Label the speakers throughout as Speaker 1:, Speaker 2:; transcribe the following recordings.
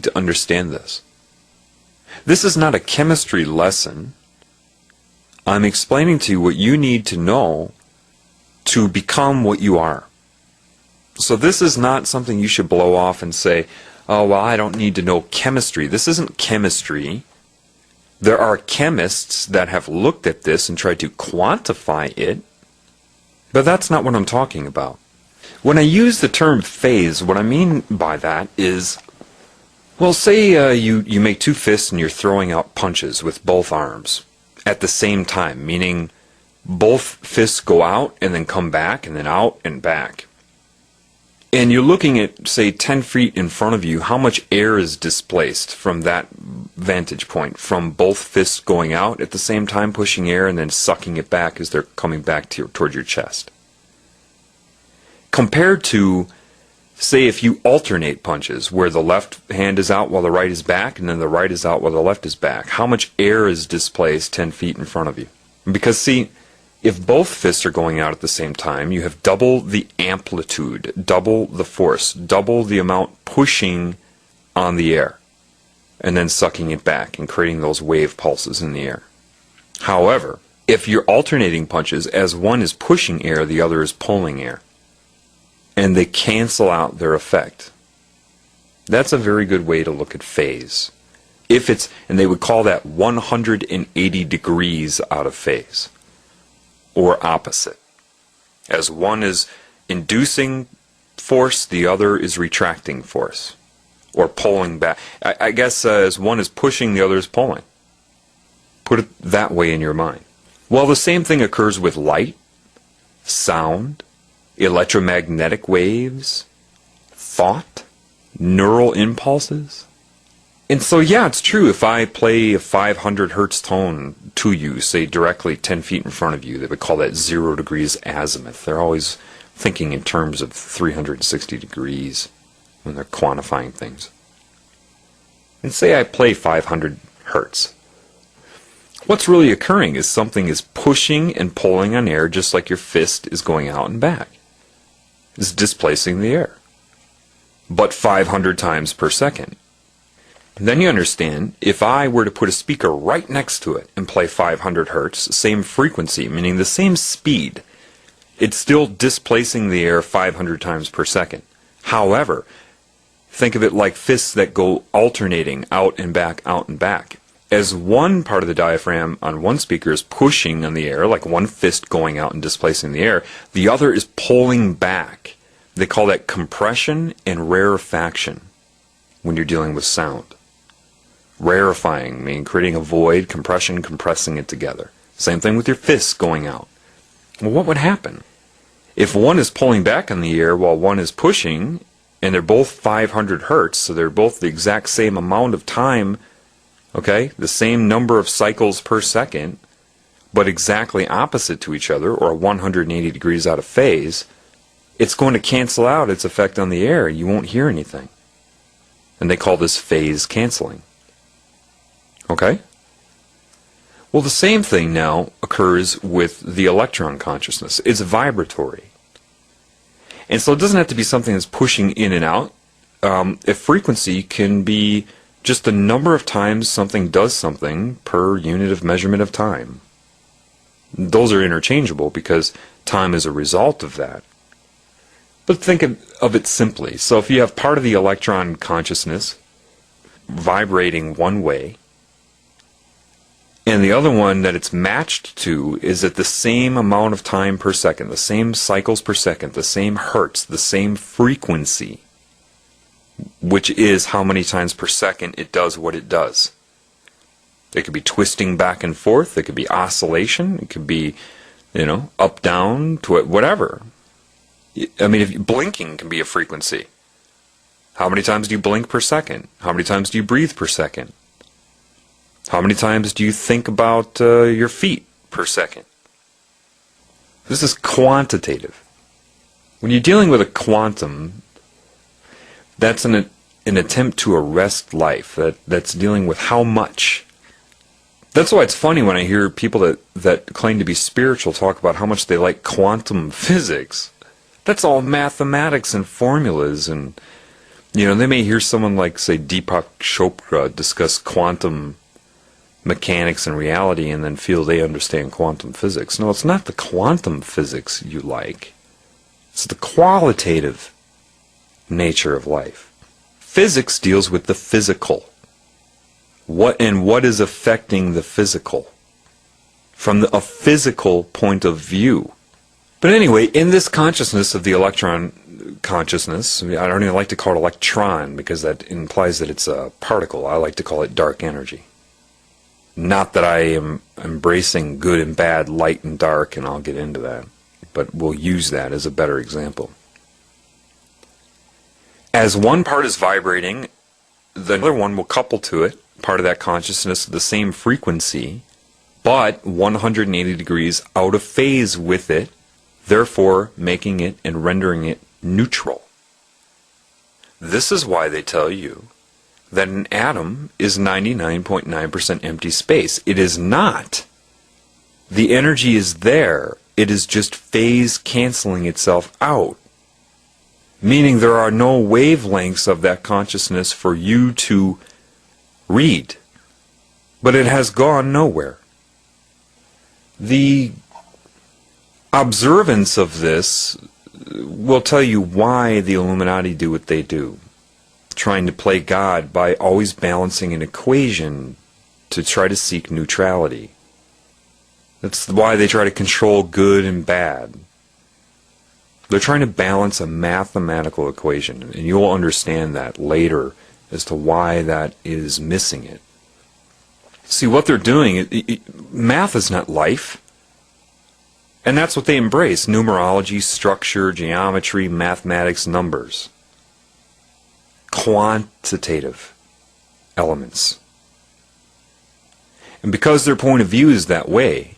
Speaker 1: need to understand this. This is not a chemistry lesson. I'm explaining to you what you need to know to become what you are. So this is not something you should blow off and say, oh, well, I don't need to know chemistry. This isn't chemistry. There are chemists that have looked at this and tried to quantify it, but that's not what I'm talking about. When I use the term phase, what I mean by that is, well, say you make two fists and you're throwing out punches with both arms at the same time, meaning both fists go out and then come back and then out and back. And you're looking at, say, 10 feet in front of you, how much air is displaced from that vantage point, from both fists going out at the same time, pushing air, and then sucking it back as they're coming back toward your chest. Compared to, say, if you alternate punches, where the left hand is out while the right is back, and then the right is out while the left is back, how much air is displaced 10 feet in front of you? Because, see, if both fists are going out at the same time, you have double the amplitude, double the force, double the amount pushing on the air, and then sucking it back and creating those wave pulses in the air. However, if you're alternating punches, as one is pushing air, the other is pulling air, and they cancel out their effect. That's a very good way to look at phase. If it's, and they would call that 180 degrees out of phase, or opposite. As one is inducing force, the other is retracting force, or pulling back. I guess as one is pushing, the other is pulling. Put it that way in your mind. Well, the same thing occurs with light, sound, electromagnetic waves, thought, neural impulses. And so, yeah, it's true. If I play a 500 hertz tone to you, say directly 10 feet in front of you, they would call that 0 degrees azimuth. They're always thinking in terms of 360 degrees when they're quantifying things. And say I play 500 hertz. What's really occurring is something is pushing and pulling on air just like your fist is going out and back. It's displacing the air. But 500 times per second. Then you understand, if I were to put a speaker right next to it and play 500 hertz, same frequency, meaning the same speed, it's still displacing the air 500 times per second. However, think of it like fists that go alternating out and back, out and back. As one part of the diaphragm on one speaker is pushing on the air, like one fist going out and displacing the air, the other is pulling back. They call that compression and rarefaction when you're dealing with sound. Rarefying, meaning creating a void, compression, compressing it together. Same thing with your fists going out. Well, what would happen? If one is pulling back on the air while one is pushing, and they're both 500 hertz, so they're both the exact same amount of time, okay, the same number of cycles per second, but exactly opposite to each other, or 180 degrees out of phase, it's going to cancel out its effect on the air. You won't hear anything. And they call this phase canceling. Okay? Well, the same thing now occurs with the electron consciousness. It's vibratory. And so it doesn't have to be something that's pushing in and out. A frequency can be just the number of times something does something per unit of measurement of time. Those are interchangeable because time is a result of that. But think of it simply. So if you have part of the electron consciousness vibrating one way, and the other one that it's matched to is at the same amount of time per second, the same cycles per second, the same hertz, the same frequency, which is how many times per second it does what it does. It could be twisting back and forth, it could be oscillation, it could be, up, down, whatever. I mean, if blinking can be a frequency. How many times do you blink per second? How many times do you breathe per second? How many times do you think about your feet per second? This is quantitative. When you're dealing with a quantum, that's an attempt to arrest life. That's dealing with how much. That's why it's funny when I hear people that claim to be spiritual talk about how much they like quantum physics. That's all mathematics and formulas and You know, they may hear someone like, say, Deepak Chopra discuss quantum mechanics and reality and then feel they understand quantum physics. No, it's not the quantum physics you like. It's the qualitative nature of life. Physics deals with the physical. What is affecting the physical from a physical point of view. But anyway, in this consciousness of the electron consciousness, I don't even like to call it electron because that implies that it's a particle. I like to call it dark energy. Not that I am embracing good and bad, light and dark, and I'll get into that, but we'll use that as a better example. As one part is vibrating, the other one will couple to it, part of that consciousness, the same frequency, but 180 degrees out of phase with it, therefore making it and rendering it neutral. This is why they tell you that an atom is 99.9% empty space. It is not. The energy is there. It is just phase canceling itself out. Meaning there are no wavelengths of that consciousness for you to read. But it has gone nowhere. The observance of this will tell you why the Illuminati do what they do. Trying to play God by always balancing an equation to try to seek neutrality. That's why they try to control good and bad. They're trying to balance a mathematical equation, and you'll understand that later as to why that is missing it. See, what they're doing, math is not life. And that's what they embrace: numerology, structure, geometry, mathematics, numbers. Quantitative elements. And because their point of view is that way,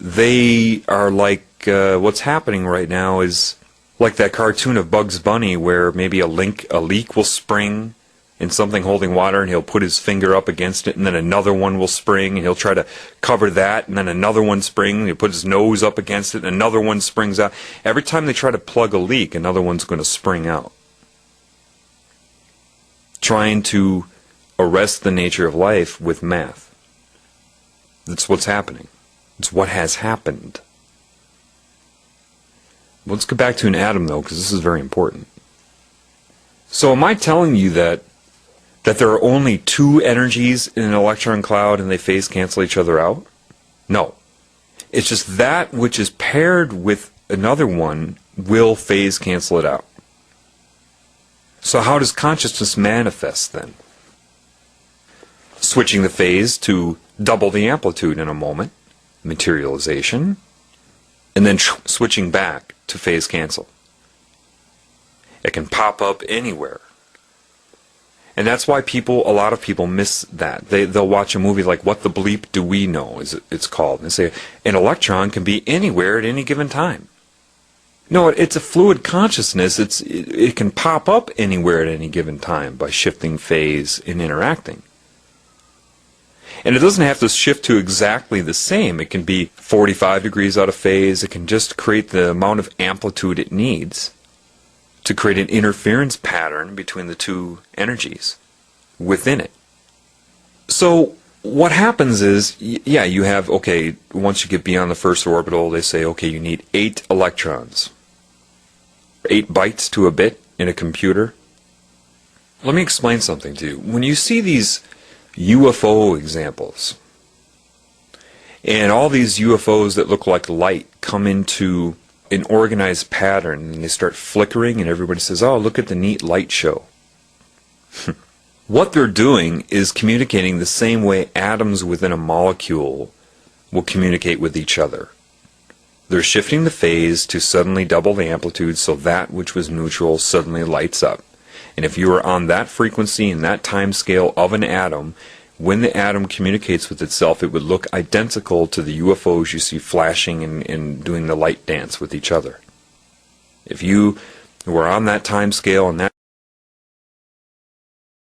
Speaker 1: they are like, what's happening right now is like that cartoon of Bugs Bunny where maybe a leak will spring in something holding water, and he'll put his finger up against it, and then another one will spring, and he'll try to cover that, and then another one springs, he'll put his nose up against it, and another one springs out. Every time they try to plug a leak, another one's going to spring out. Trying to arrest the nature of life with math. That's what's happening. It's what has happened. Let's get back to an atom, though, because this is very important. So am I telling you that there are only two energies in an electron cloud and they phase cancel each other out? No. It's just that which is paired with another one will phase cancel it out. So how does consciousness manifest then? Switching the phase to double the amplitude in a moment, materialization, and then switching back to phase cancel. It can pop up anywhere. And that's why a lot of people miss that. They'll watch a movie like What the Bleep Do We Know, it's called. And they say, an electron can be anywhere at any given time. No, it's a fluid consciousness. It can pop up anywhere at any given time by shifting phase and interacting. And it doesn't have to shift to exactly the same. It can be 45 degrees out of phase. It can just create the amount of amplitude it needs to create an interference pattern between the two energies within it. So what happens is, yeah, you have, okay, once you get beyond the first orbital, they say, okay, you need 8 electrons. 8 bytes to a bit in a computer. Let me explain something to you. When you see these UFO examples, and all these UFOs that look like light come into an organized pattern, and they start flickering, and everybody says, oh, look at the neat light show. What they're doing is communicating the same way atoms within a molecule will communicate with each other. They're shifting the phase to suddenly double the amplitude so that which was neutral suddenly lights up. And if you are on that frequency and that time scale of an atom, when the atom communicates with itself, it would look identical to the UFOs you see flashing and doing the light dance with each other. If you were on that time scale and that